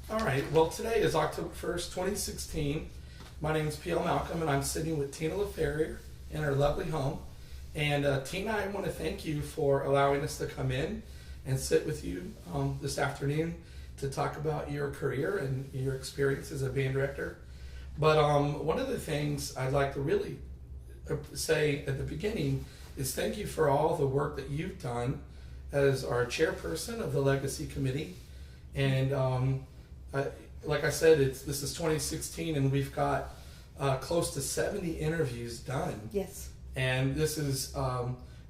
All right, well, today is October 1st, 2016. My name is P.L. Malcolm, and I'm sitting with Tina Laferriere in her lovely home. And Tina, I want to thank you for allowing us to come in and sit with you this afternoon to talk about your career and your experience as a band director. But one of the things I'd like to really say at the beginning is thank you for all the work that you've done as our chairperson of the Legacy Committee. And like I said, this is 2016, and we've got close to 70 interviews done. Yes. And this is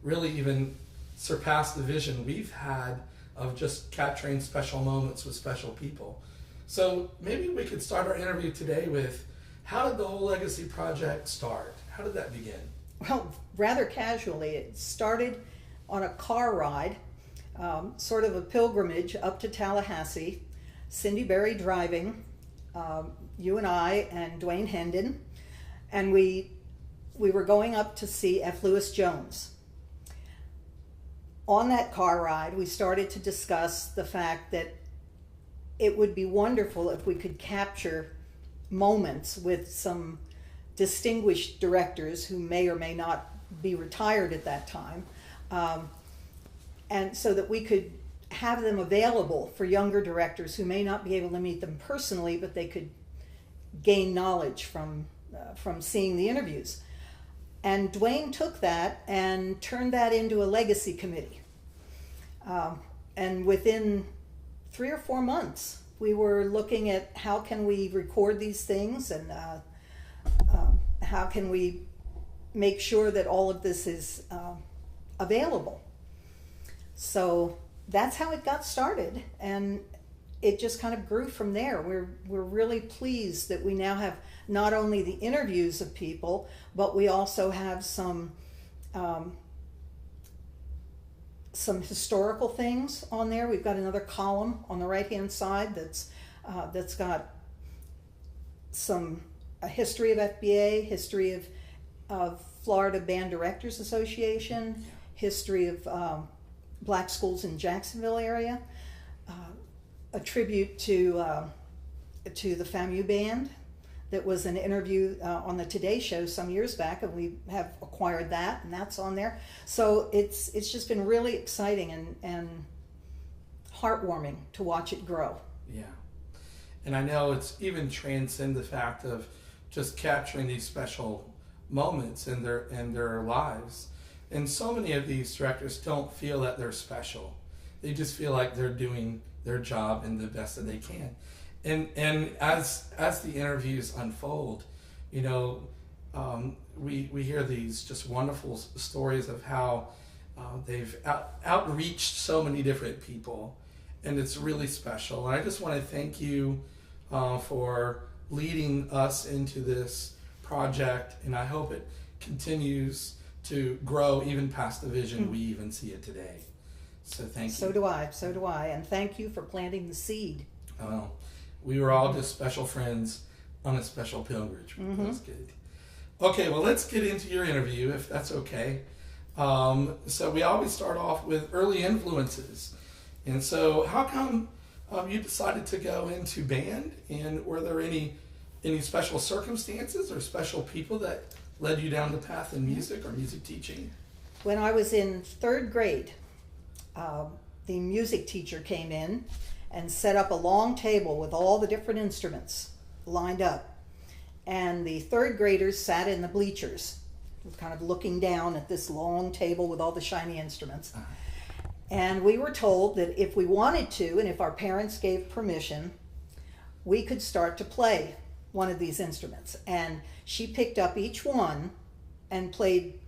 really even surpassed the vision we've had of just capturing special moments with special people. So maybe we could start our interview today with, how did the whole Legacy project start? How did that begin? Well, rather casually. It started on a car ride, sort of a pilgrimage up to Tallahassee. Cindy Berry driving, you and I and Dwayne Hendon, and we were going up to see F. Lewis Jones. On that car ride, we started to discuss the fact that it would be wonderful if we could capture moments with some distinguished directors who may or may not be retired at that time, and so that we could have them available for younger directors who may not be able to meet them personally, but they could gain knowledge from seeing the interviews. And Dwayne took that and turned that into a Legacy Committee. And within 3 or 4 months, we were looking at how can we record these things, and how can we make sure that all of this is available. So that's how it got started, and it just kind of grew from there. We're really pleased that we now have not only the interviews of people, but we also have some historical things on there. We've got another column on the right-hand side that's got a history of FBA, history of Florida Band Directors Association, history of Black schools in Jacksonville area, a tribute to the FAMU band. That was an interview on the Today Show some years back, and we have acquired that, and that's on there. So it's just been really exciting and heartwarming to watch it grow. Yeah, and I know it's even transcend the fact of just capturing these special moments in their lives. And so many of these directors don't feel that they're special. They just feel like they're doing their job in the best that they can. And as the interviews unfold, you know, we hear these just wonderful stories of how they've outreached so many different people, and it's really special. And I just want to thank you for leading us into this project, and I hope it continues to grow even past the vision we even see it today. So thank you. So do I, and thank you for planting the seed. Oh, we were all just special friends on a special pilgrimage. That's good. Okay, well, let's get into your interview, if that's okay. So we always start off with early influences. And so how come you decided to go into band, and were there any special circumstances or special people that led you down the path in music or music teaching? When I was in 3rd grade, the music teacher came in and set up a long table with all the different instruments lined up. And the 3rd graders sat in the bleachers, kind of looking down at this long table with all the shiny instruments. And we were told that if we wanted to, and if our parents gave permission, we could start to play one of these instruments. And she picked up each one and played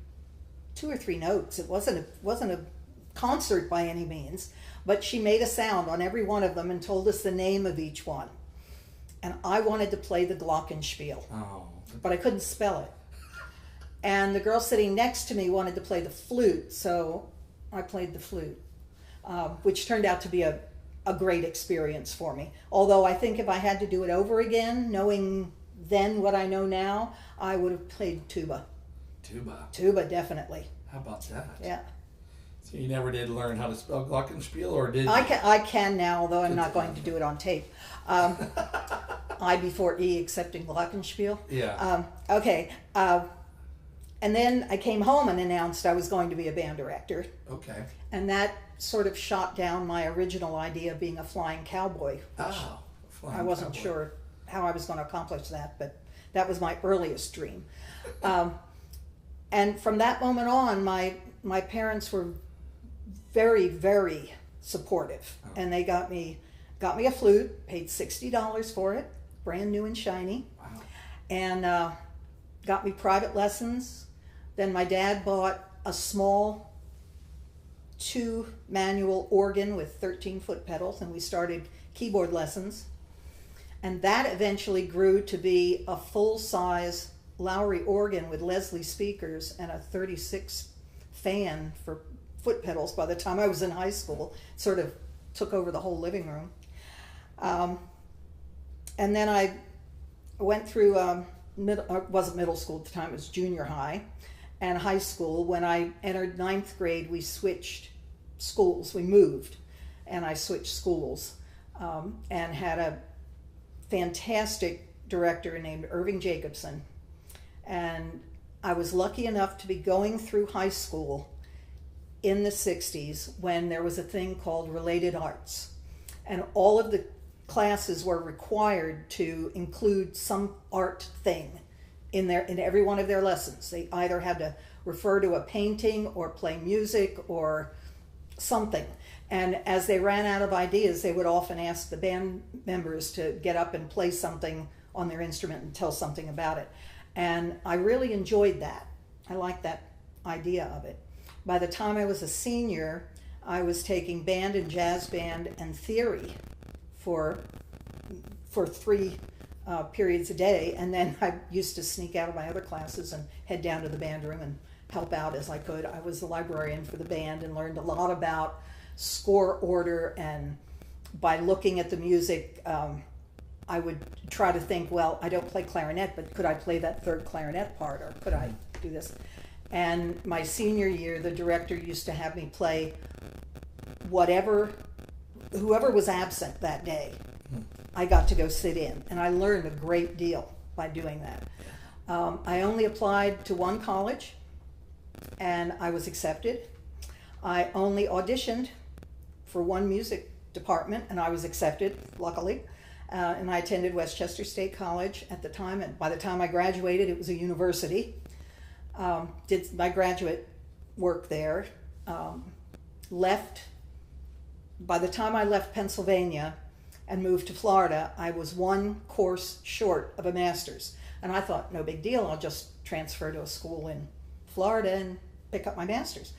2 or 3 notes. It wasn't a concert by any means, but she made a sound on every one of them and told us the name of each one. And I wanted to play the glockenspiel, but I couldn't spell it. And the girl sitting next to me wanted to play the flute, so I played the flute, which turned out to be a great experience for me. Although I think if I had to do it over again, knowing then what I know now, I would have played tuba. Tuba? Tuba, definitely. How about that? Yeah. So you never did learn how to spell glockenspiel, or did you? I can now, although I'm not going to do it on tape. I before E, accepting glockenspiel. Yeah. Okay. And then I came home and announced I was going to be a band director. Okay. And that sort of shot down my original idea of being a flying cowboy. Oh, I wasn't sure how I was going to accomplish that, but that was my earliest dream. And from that moment on, my parents were very, very supportive. Oh. And they got me a flute, paid $60 for it, brand new and shiny. Wow. And got me private lessons. Then my dad bought a small 2-manual organ with 13 foot pedals, and we started keyboard lessons. And that eventually grew to be a full-size Lowry organ with Leslie speakers and a 36 fan for foot pedals. By the time I was in high school, it sort of took over the whole living room. And then I went through, wasn't middle school at the time, it was junior high, and high school. When I entered 9th grade, we switched schools. We moved, and I switched schools, and had a fantastic director named Irving Jacobson. And I was lucky enough to be going through high school in the 60s when there was a thing called related arts. And all of the classes were required to include some art thing in every one of their lessons. They either had to refer to a painting or play music or something. And as they ran out of ideas, they would often ask the band members to get up and play something on their instrument and tell something about it. And I really enjoyed that. I liked that idea of it. By the time I was a senior, I was taking band and jazz band and theory for 3 periods a day, and then I used to sneak out of my other classes and head down to the band room and help out as I could. I was the librarian for the band and learned a lot about score order, and by looking at the music, I would try to think, well, I don't play clarinet, but could I play that third clarinet part, or could I do this? And my senior year, the director used to have me play whoever was absent that day. I got to go sit in, and I learned a great deal by doing that. I only applied to one college, and I was accepted. I only auditioned for one music department, and I was accepted, luckily. And I attended Westchester State College at the time, and by the time I graduated, it was a university. Did my graduate work there. By the time I left Pennsylvania and moved to Florida, I was 1 course short of a master's. And I thought, no big deal, I'll just transfer to a school in Florida and pick up my master's.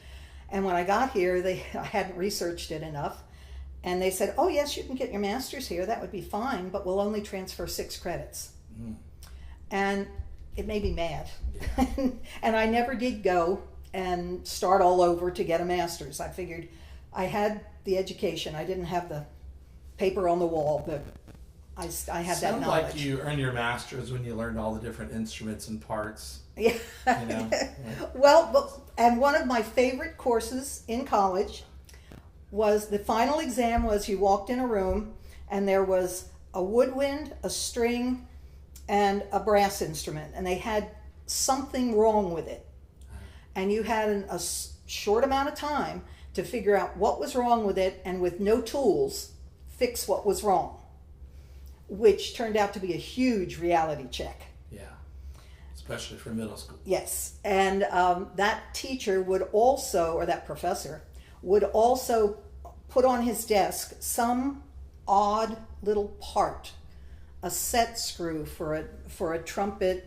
And when I got here, I hadn't researched it enough. And they said, oh yes, you can get your master's here, that would be fine, but we'll only transfer 6 credits. And it made me mad. Yeah. And I never did go and start all over to get a master's. I figured I had the education, I didn't have the paper on the wall, but I had that knowledge. Sounds like you earned your master's when you learned all the different instruments and parts. Yeah. You know? Yeah. Well, and one of my favorite courses in college was, the final exam was, you walked in a room and there was a woodwind, a string, and a brass instrument, and they had something wrong with it. And you had a short amount of time to figure out what was wrong with it, and with no tools, fix what was wrong, which turned out to be a huge reality check. Yeah, especially for middle school. Yes, and that teacher would also, or that professor, would also put on his desk some odd little part, a set screw for a trumpet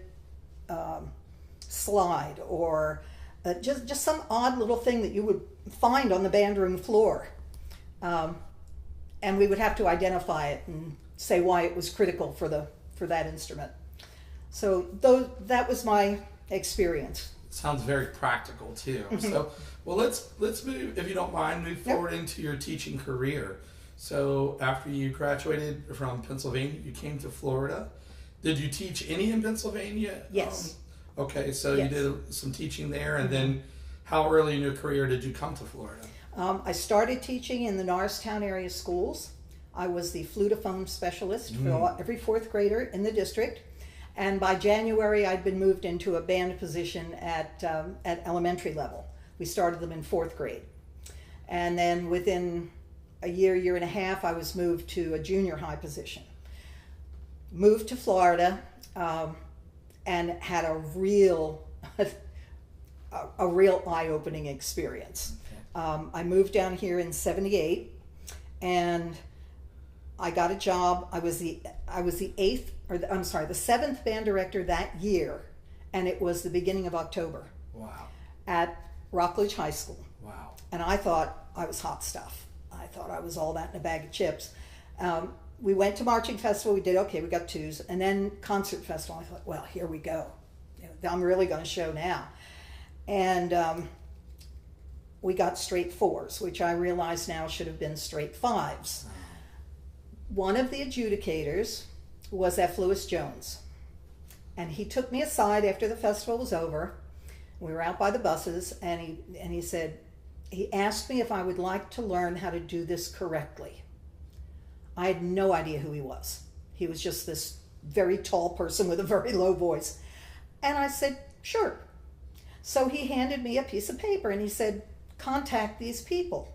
slide, or just some odd little thing that you would find on the band room floor. And we would have to identify it and say why it was critical for that instrument. So that was my experience. Sounds very practical too. So, well, let's move, if you don't mind, move forward into your teaching career. So after you graduated from Pennsylvania, you came to Florida. Did you teach any in Pennsylvania? Yes. Okay, so you did some teaching there, and then How early in your career did you come to Florida? I started teaching in the Norristown area schools. I was the flutophone specialist for every fourth grader in the district. And by January, I'd been moved into a band position at elementary level. We started them in fourth grade. And then within a year and a half, I was moved to a junior high position. Moved to Florida and had a real eye-opening experience. Okay. I moved down here in '78, and I got a job. I was the seventh band director that year, and it was the beginning of October. Wow. At Rockledge High School. Wow. And I thought I was hot stuff. I thought I was all that in a bag of chips. We went to marching festival. We did okay. We got twos, and then concert festival. I thought, well, here we go. I'm really going to show now. And we got straight fours, which I realize now should have been straight fives. One of the adjudicators was F. Lewis Jones, and he took me aside after the festival was over. We were out by the buses, and he asked me if I would like to learn how to do this correctly. I had no idea who he was. He was just this very tall person with a very low voice. And I said, sure. So he handed me a piece of paper and he said, contact these people.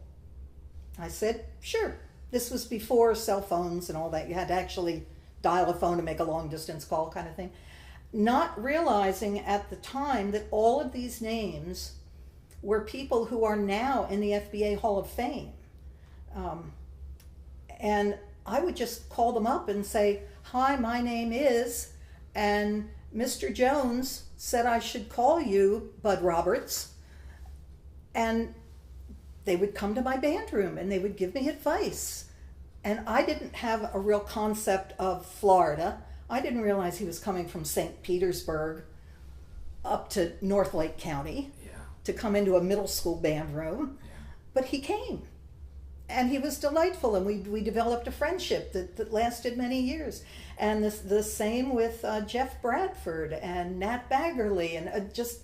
I said, sure. This was before cell phones and all that. You had to actually dial a phone to make a long distance call kind of thing. Not realizing at the time that all of these names were people who are now in the FBA Hall of Fame. And I would just call them up and say, hi, my name is, and Mr. Jones said I should call you, Bud Roberts. And they would come to my band room and they would give me advice. And I didn't have a real concept of Florida. I didn't realize he was coming from St. Petersburg up to North Lake County to come into a middle school band room. Yeah. But he came. And he was delightful, and we developed a friendship that lasted many years. And the same with Jeff Bradford and Nat Baggerly, and just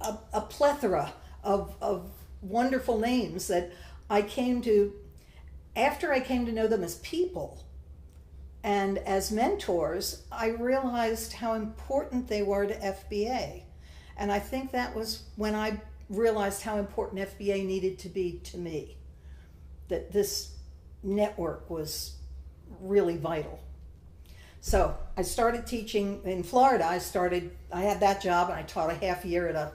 a plethora of wonderful names that I came to, after I came to know them as people and as mentors, I realized how important they were to FBA. And I think that was when I realized how important FBA needed to be to me. That this network was really vital. So I started teaching in Florida. I had that job, and I taught a half year at a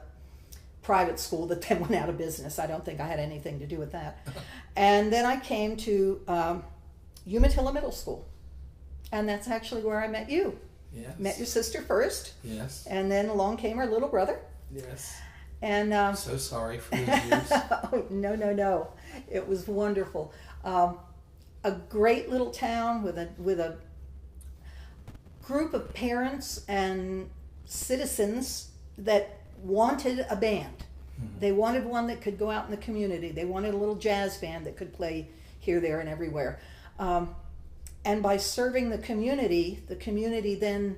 private school that then went out of business. I don't think I had anything to do with that. And then I came to Umatilla Middle School, and that's actually where I met you. Yes. Met your sister first. Yes. And then along came our little brother. Yes. And I'm so sorry for those years. Oh, no. It was wonderful. A great little town with a group of parents and citizens that wanted a band. Mm-hmm. They wanted one that could go out in the community. They wanted a little jazz band that could play here, there, and everywhere. And by serving the community then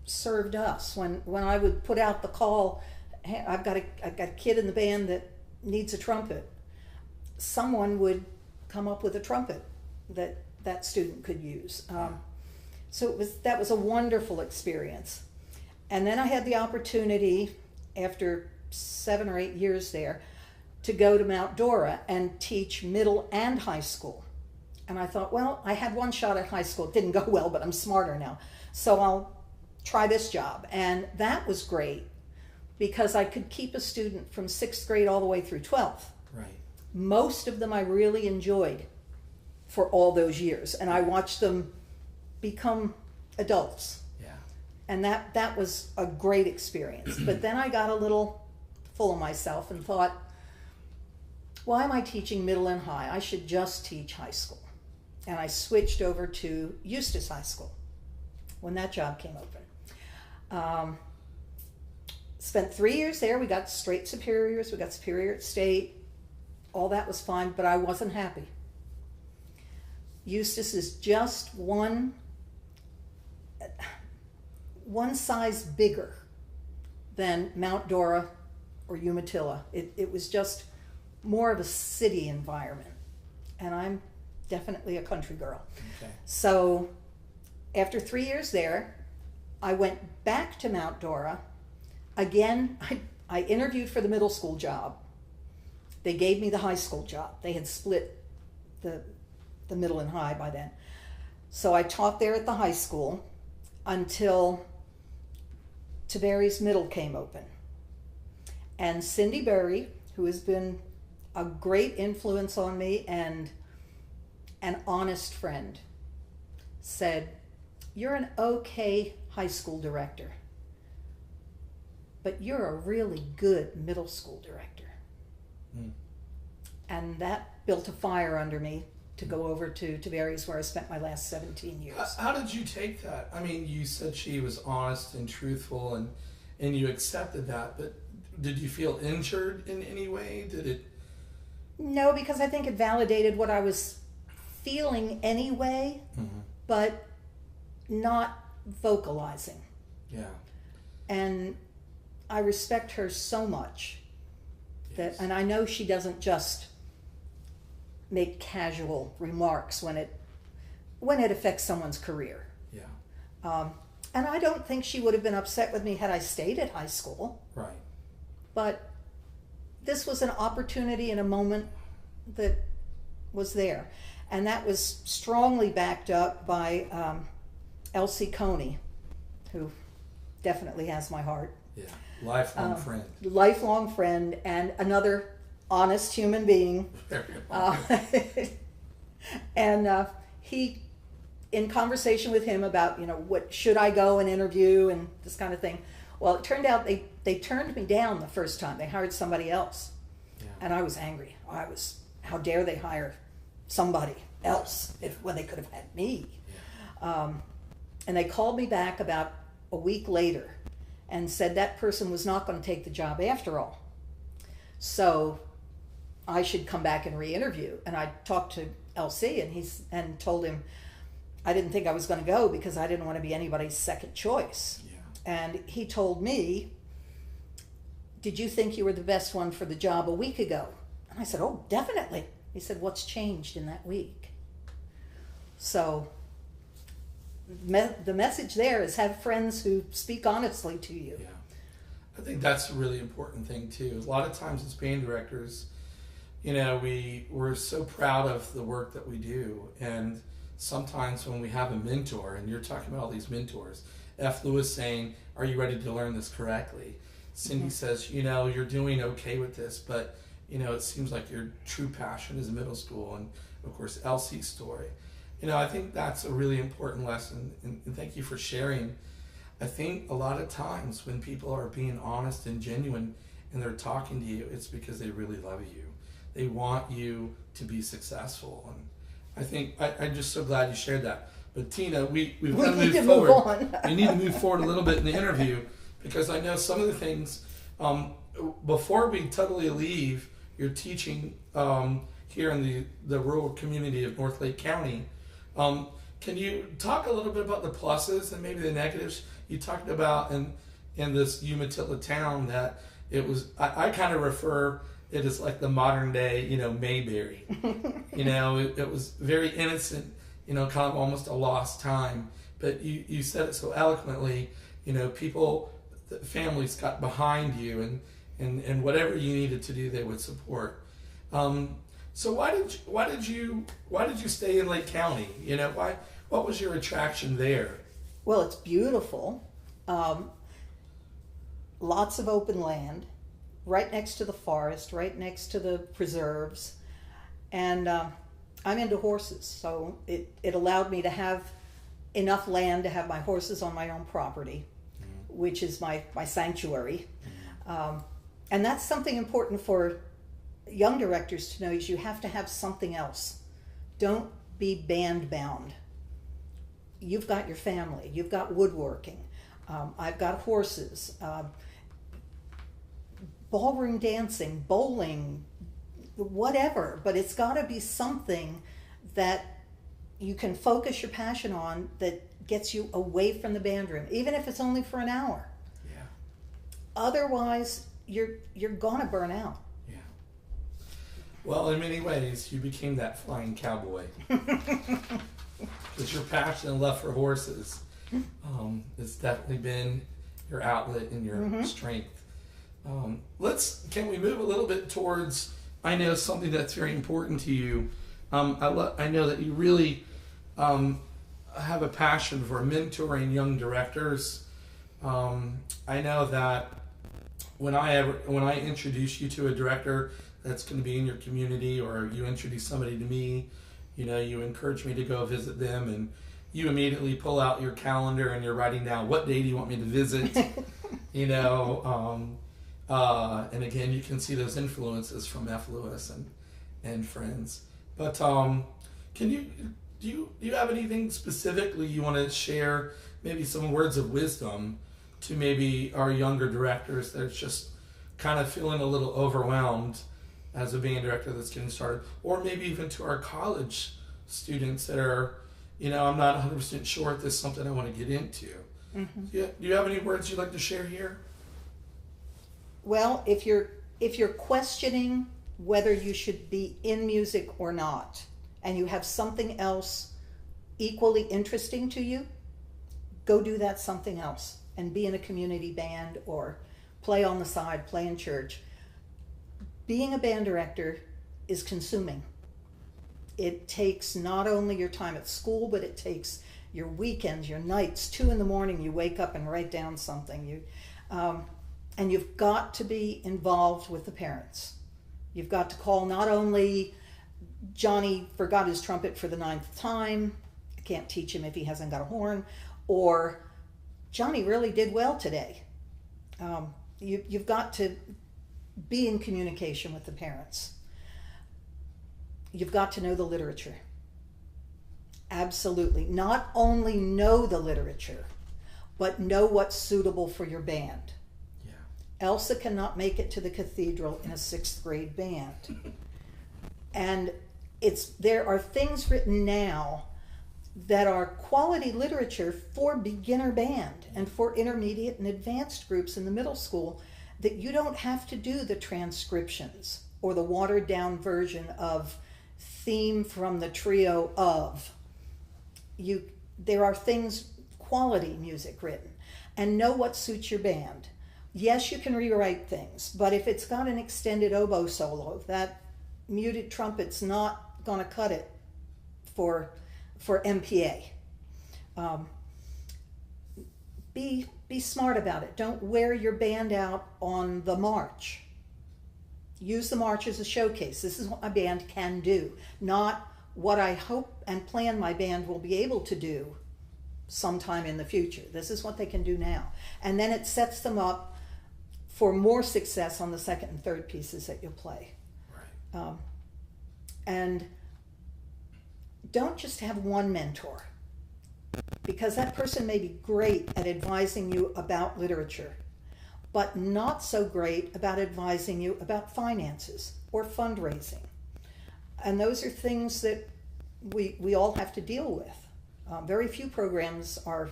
served us. When I would put out the call, hey, I've got a kid in the band that needs a trumpet, someone would come up with a trumpet that student could use. So that was a wonderful experience. And then I had the opportunity, after 7 or 8 years there, to go to Mount Dora and teach middle and high school. And I thought, well, I had one shot at high school. It didn't go well, but I'm smarter now. So I'll try this job. And that was great, because I could keep a student from 6th grade all the way through 12th. Right. Most of them I really enjoyed for all those years, and I watched them become adults. Yeah. And that was a great experience. But then I got a little full of myself and thought, why am I teaching middle and high? I should just teach high school. And I switched over to Eustis High School when that job came open. Spent 3 years there. We got straight superiors. We got superior at state. All that was fine, but I wasn't happy. Eustis is just one size bigger than Mount Dora or Umatilla. It was just more of a city environment. And I'm definitely a country girl. Okay. So after 3 years there, I went back to Mount Dora. Again, I interviewed for the middle school job. They gave me the high school job. They had split the middle and high by then. So I taught there at the high school until Tiberi's Middle came open. And Cindy Berry, who has been a great influence on me and an honest friend, said, "You're an okay high school director, but you're a really good middle school director." Mm. And that built a fire under me to go over to Tiberi's, where I spent my last 17 years. How did you take that? I mean, you said she was honest and truthful, and you accepted that, but did you feel injured in any way? Did it? No, because I think it validated what I was feeling anyway, but not vocalizing. Yeah. And I respect her so much that, and I know she doesn't just make casual remarks when it affects someone's career. Yeah. And I don't think she would have been upset with me had I stayed at high school. Right. But this was an opportunity and a moment that was there. And that was strongly backed up by Elsie Coney, who definitely has my heart. Yeah, lifelong friend. Lifelong friend and another honest human being. And he, in conversation with him about, what should I go and interview and this kind of thing. Well, it turned out they turned me down the first time. They hired somebody else. Yeah. And I was angry. How dare they hire somebody else when they could have had me. Yeah. And they called me back about a week later and said that person was not going to take the job after all. So I should come back and re-interview. And I talked to LC and told him I didn't think I was going to go because I didn't want to be anybody's second choice. Yeah. And he told me, "Did you think you were the best one for the job a week ago?" And I said, "Oh, definitely." He said, "What's changed in that week?" So the message there is have friends who speak honestly to you. Yeah. I think that's a really important thing too. A lot of times as band directors, we're so proud of the work that we do, and sometimes when we have a mentor, and you're talking about all these mentors, F. Lewis saying, "Are you ready to learn this correctly?" Cindy says, "You're doing okay with this, but it seems like your true passion is middle school," and of course Elsie's story. I think that's a really important lesson, and thank you for sharing. I think a lot of times when people are being honest and genuine and they're talking to you, it's because they really love you. They want you to be successful, and I think I'm just so glad you shared that. But Tina, we've got to move forward. We need to move forward a little bit in the interview because I know some of the things. Before we totally leave your teaching here in the rural community of North Lake County, can you talk a little bit about the pluses and maybe the negatives? You talked about in this Umatilla town that it was. I kind of refer it as like the modern day, Mayberry. It was very innocent. Kind of almost a lost time. But you said it so eloquently. People, families got behind you, and whatever you needed to do, they would support. So why did you stay in Lake County? What was your attraction there? Well, it's beautiful. Lots of open land, right next to the forest, right next to the preserves, and I'm into horses, so it allowed me to have enough land to have my horses on my own property, which is my sanctuary. And that's something important for young directors to know, is you have to have something else. Don't be band bound. You've got your family, you've got woodworking, I've got horses, ballroom dancing, bowling, whatever, but it's got to be something that you can focus your passion on that gets you away from the band room, even if it's only for an hour. Yeah. Otherwise, you're gonna burn out. Yeah. Well, in many ways, you became that flying cowboy. Because your passion and love for horses has definitely been your outlet and your strength. Can we move a little bit towards, I know something that's very important to you. I know that you really have a passion for mentoring young directors. I know that when I introduce you to a director that's going to be in your community, or you introduce somebody to me, you encourage me to go visit them, and you immediately pull out your calendar and you're writing down, what day do you want me to visit? And again, you can see those influences from F. Lewis and friends. But do you have anything specifically you want to share? Maybe some words of wisdom to maybe our younger directors that are just kind of feeling a little overwhelmed as a band director that's getting started, or maybe even to our college students that are, I'm not 100% sure if this is something I want to get into. Mm-hmm. Do you have any words you'd like to share here? Well, if you're questioning whether you should be in music or not, and you have something else equally interesting to you, go do that something else and be in a community band or play on the side, play in church. Being a band director is consuming. It takes not only your time at school, but it takes your weekends, your nights. 2 a.m, you wake up and write down something. And you've got to be involved with the parents. You've got to call not only Johnny forgot his trumpet for the 9th time, I can't teach him if he hasn't got a horn, or Johnny really did well today. You've got to be in communication with the parents. You've got to know the literature. Absolutely. Not only know the literature, but know what's suitable for your band. Yeah. Elsa cannot make it to the cathedral in a 6th grade band. And there are things written now that are quality literature for beginner band and for intermediate and advanced groups in the middle school, that you don't have to do the transcriptions or the watered down version of theme from the trio of. There are things, quality music written, and know what suits your band. Yes, you can rewrite things, but if it's got an extended oboe solo, that muted trumpet's not going to cut it for MPA. Be smart about it. Don't wear your band out on the march. Use the march as a showcase. This is what my band can do, not what I hope and plan my band will be able to do sometime in the future. This is what they can do now. And then it sets them up for more success on the 2nd and 3rd pieces that you'll play. Right. And don't just have one mentor, because that person may be great at advising you about literature, but not so great about advising you about finances or fundraising. And those are things that we all have to deal with. Very few programs are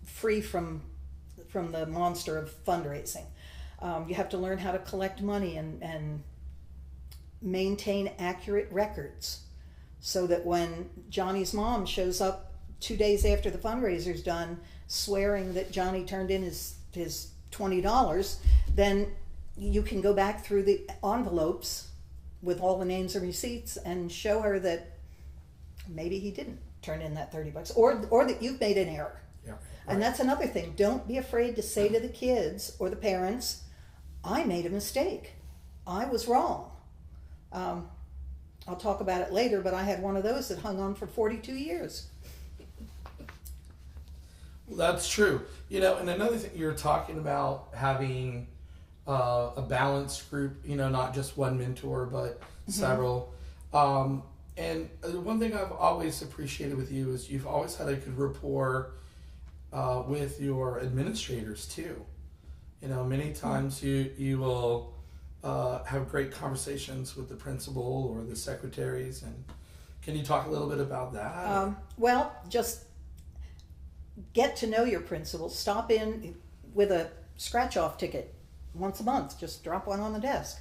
free from the monster of fundraising. You have to learn how to collect money and maintain accurate records, so that when Johnny's mom shows up 2 days after the fundraiser's done swearing that Johnny turned in his $20, then you can go back through the envelopes with all the names and receipts and show her that maybe he didn't turn in that $30, or that you've made an error. Yeah, right. And that's another thing. Don't be afraid to say to the kids or the parents, I made a mistake. I was wrong. I'll talk about it later, but I had one of those that hung on for 42 years. Well, that's true. And another thing, you're talking about having a balanced group, not just one mentor, but several. And one thing I've always appreciated with you is you've always had a good rapport with your administrators too. Many times you will have great conversations with the principal or the secretaries. And can you talk a little bit about that? Well, just get to know your principal. Stop in with a scratch-off ticket once a month. Just drop one on the desk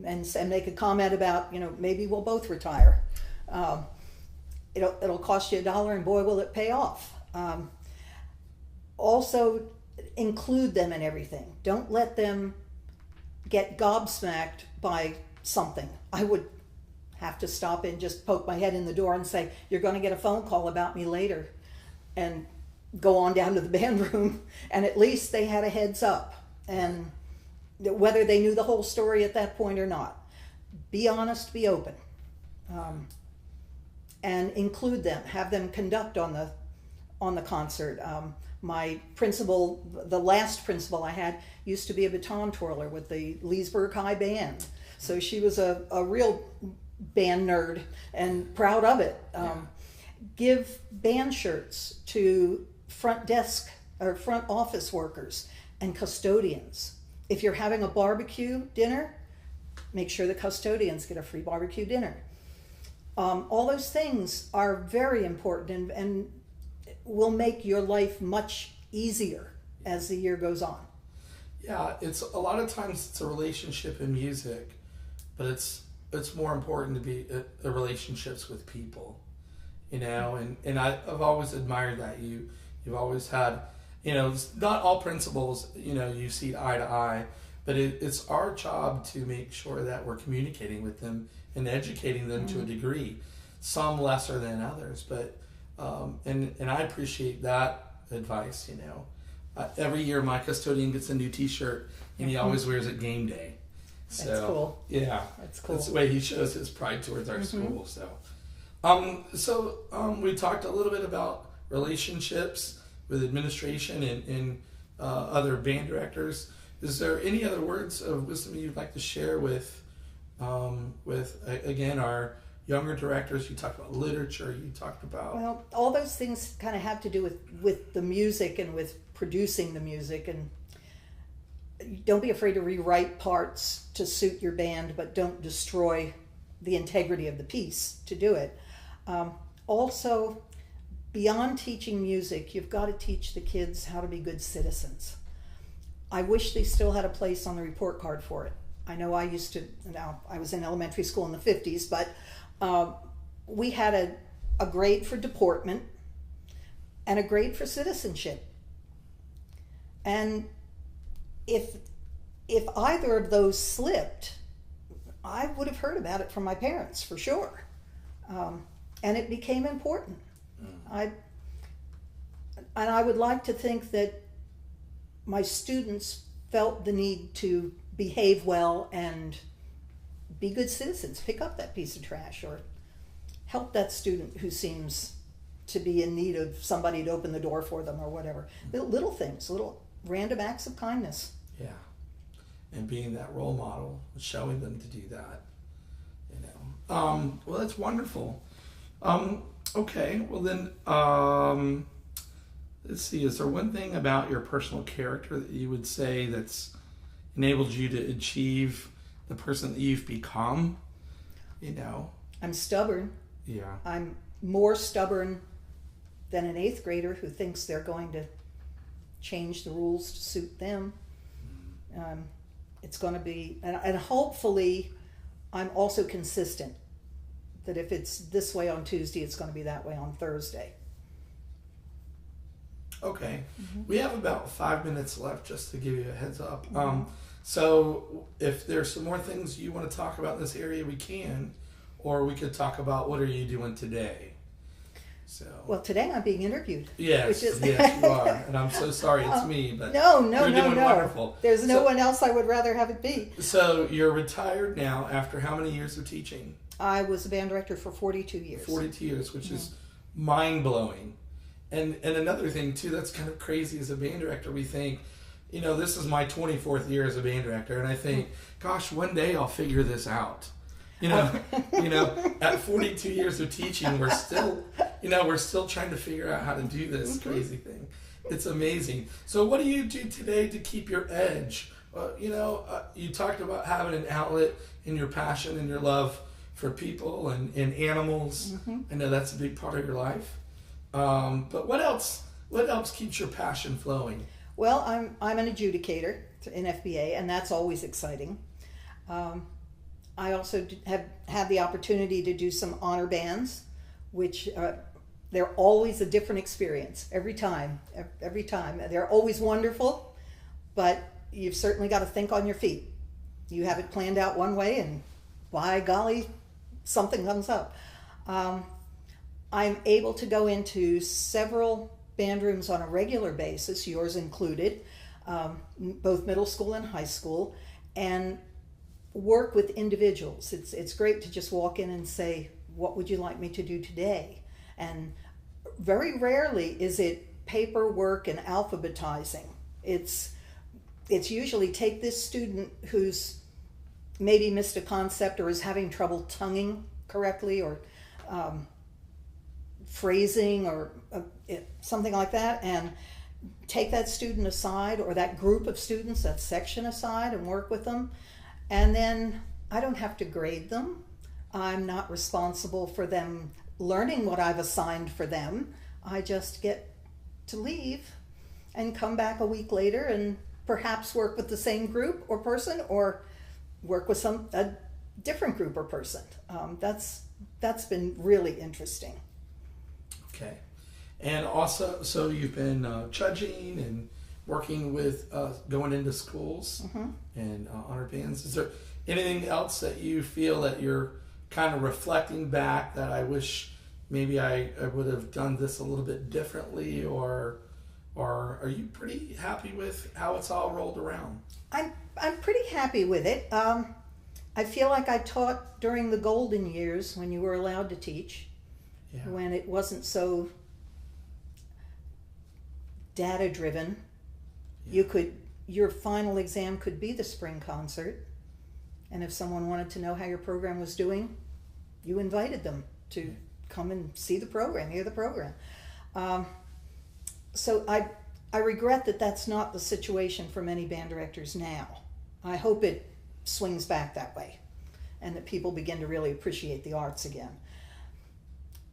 and make a comment about, maybe we'll both retire. It'll cost you $1, and boy, will it pay off. Also, include them in everything. Don't let them get gobsmacked by something. I would have to stop and just poke my head in the door and say, you're going to get a phone call about me later, and go on down to the band room. And at least they had a heads up, and whether they knew the whole story at that point or not. Be honest, be open, and include them. Have them conduct on the concert. My principal, the last principal I had, used to be a baton twirler with the Leesburg High Band. So she was a real band nerd and proud of it. Give band shirts to front desk or front office workers and custodians. If you're having a barbecue dinner, make sure the custodians get a free barbecue dinner. All those things are very important and will make your life much easier as the year goes on. Yeah, it's a lot of times it's a relationship in music, but it's more important to be a relationships with people, and I've always admired that you've always had, not all principals, you see eye to eye, but it's our job to make sure that we're communicating with them and educating them to a degree, some lesser than others, but and I appreciate that advice. Every year my custodian gets a new T-shirt, and he always wears it game day. So, that's cool. Yeah, that's cool. That's the way he shows his pride towards our school. So, we talked a little bit about relationships with administration and other band directors. Is there any other words of wisdom you'd like to share with again, our younger directors? You talked about literature. You talked about... Well, all those things kind of have to do with the music and with producing the music. And don't be afraid to rewrite parts to suit your band, but don't destroy the integrity of the piece to do it. Also, beyond teaching music, you've got to teach the kids how to be good citizens. I wish they still had a place on the report card for it. I know I used to, I was in elementary school in the 50s, but we had a grade for deportment and a grade for citizenship. And if either of those slipped, I would have heard about it from my parents for sure. And it became important. And I would like to think that my students felt the need to behave well and be good citizens. Pick up that piece of trash or help that student who seems to be in need of somebody to open the door for them or whatever. Little things, little random acts of kindness. Yeah. And being that role model, showing them to do that. Well, that's wonderful. Okay, well then, let's see, is there one thing about your personal character that you would say that's enabled you to achieve the person that you've become? I'm stubborn. Yeah. I'm more stubborn than an 8th grader who thinks they're going to change the rules to suit them. It's going to be, and hopefully I'm also consistent, that if it's this way on Tuesday, it's going to be that way on Thursday. Okay. We have about 5 minutes left, just to give you a heads up. So if there's some more things you want to talk about in this area, we can, or we could talk about what are you doing today. So. Well, today I'm being interviewed. Yes, yes, you are, and I'm so sorry it's me, but no. You're doing wonderful. There's no one else I would rather have it be. So you're retired now after how many years of teaching? I was a band director for 42 years. 42 years, which is mind-blowing. And another thing, too, that's kind of crazy as a band director, we think, this is my 24th year as a band director, and I think, gosh, one day I'll figure this out. At 42 years of teaching, we're still trying to figure out how to do this crazy thing. It's amazing. So what do you do today to keep your edge? You talked about having an outlet in your passion and your love for people and animals. I know that's a big part of your life. But what else keeps your passion flowing? Well, I'm an educator in FBA, and that's always exciting. I also have had the opportunity to do some honor bands, which they're always a different experience every time. Every time they're always wonderful, but you've certainly got to think on your feet. You have it planned out one way, and by golly, something comes up. I'm able to go into several band rooms on a regular basis, yours included, both middle school and high school, and work with individuals. It's great to just walk in and say, what would you like me to do today? And very rarely is it paperwork and alphabetizing. It's usually take this student who's maybe missed a concept or is having trouble tonguing correctly, or phrasing, or something like that, and take that student aside, or that group of students, that section aside, and work with them. And then I don't have to grade them. I'm not responsible for them learning what I've assigned for them. I just get to leave and come back a week later and perhaps work with the same group or person, or work with a different group or person. That's been really interesting. Okay. And also, so you've been judging and working with going into schools and honor bands. Is there anything else that you feel that you're kind of reflecting back that I wish maybe I would have done this a little bit differently, or are you pretty happy with how it's all rolled around? I'm pretty happy with it. I feel like I taught during the golden years when you were allowed to teach, when it wasn't so data driven. Your final exam could be the spring concert, and if someone wanted to know how your program was doing, you invited them to come and see the program, hear the program. So I regret that that's not the situation for many band directors now. I hope it swings back that way, and that people begin to really appreciate the arts again.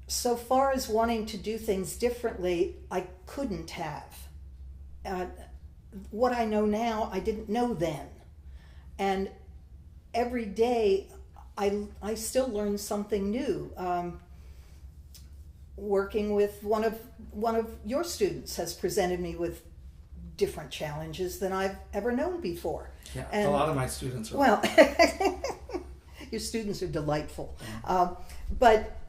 So far as wanting to do things differently, I couldn't have. What I know now, I didn't know then. And every day, I still learn something new. Working with one of your students has presented me with different challenges than I've ever known before. Yeah, and a lot of my students are. Well, your students are delightful. But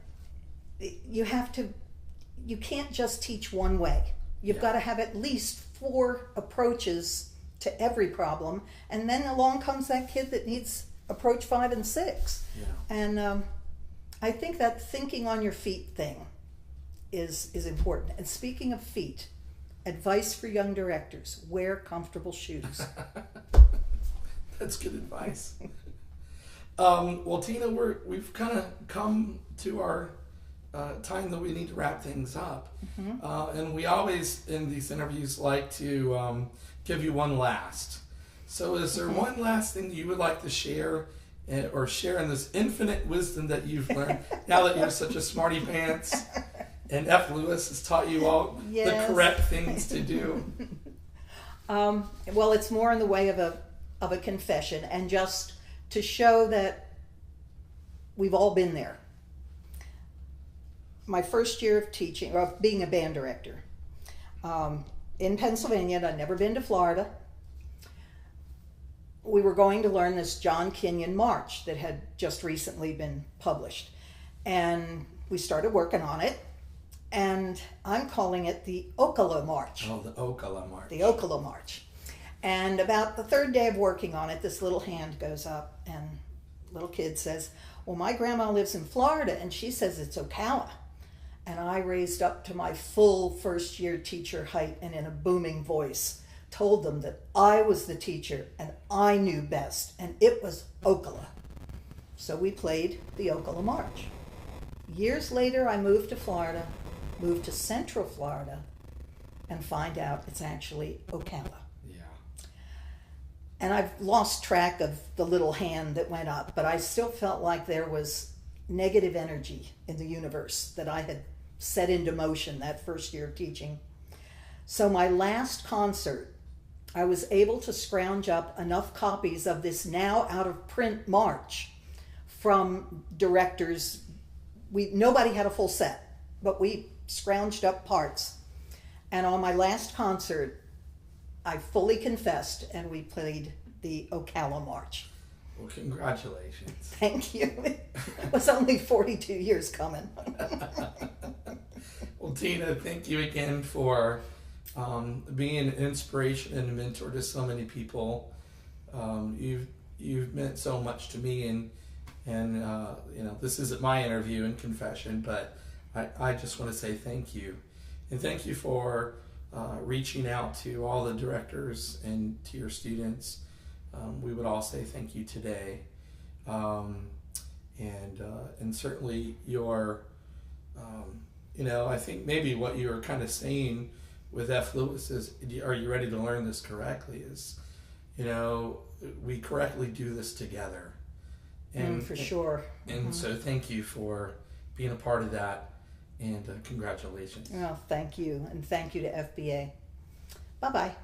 you can't just teach one way. You've got to have at least 4 approaches to every problem, and then along comes that kid that needs approach 5 and 6. Yeah. And I think that thinking on your feet thing is important. And speaking of feet, advice for young directors: wear comfortable shoes. That's good advice. Well, Tina, we've kind of come to our time that we need to wrap things up. And we always, in these interviews, like to give you one last. So is there one last thing you would like to share, or share in this infinite wisdom that you've learned now that you're such a smarty pants, and F. Lewis has taught you all the correct things to do? Well, it's more in the way of a confession, and just to show that we've all been there. My first year of teaching, or of being a band director, in Pennsylvania, and I'd never been to Florida, we were going to learn this John Kenyon march that had just recently been published. And we started working on it, and I'm calling it the Ocala March. Oh, the Ocala March. The Ocala March. And about the 3rd day of working on it, this little hand goes up, and little kid says, well, my grandma lives in Florida, and she says it's Ocala. And I raised up to my full first-year teacher height, and in a booming voice told them that I was the teacher and I knew best, and it was Ocala. So we played the Ocala March. Years later, I moved to Florida, moved to Central Florida, and find out it's actually Ocala. Yeah. And I've lost track of the little hand that went up, but I still felt like there was negative energy in the universe that I had set into motion that first year of teaching. So my last concert I was able to scrounge up enough copies of this now out of print march from directors. Nobody had a full set, but we scrounged up parts. And on my last concert, I fully confessed, and we played the Ocala March. Well, congratulations. Thank you. It was only 42 years coming. Well, Tina, thank you again for being an inspiration and a mentor to so many people. You've meant so much to me, and you know, this isn't my interview and confession, but I just want to say thank you, and thank you for reaching out to all the directors and to your students. We would all say thank you today, and certainly your, you know, I think maybe what you were kind of saying with F. Lewis is, are you ready to learn this correctly? Is, you know, we correctly do this together, and for sure. And so thank you for being a part of that, and congratulations. Well, thank you, and thank you to FBA. Bye-bye.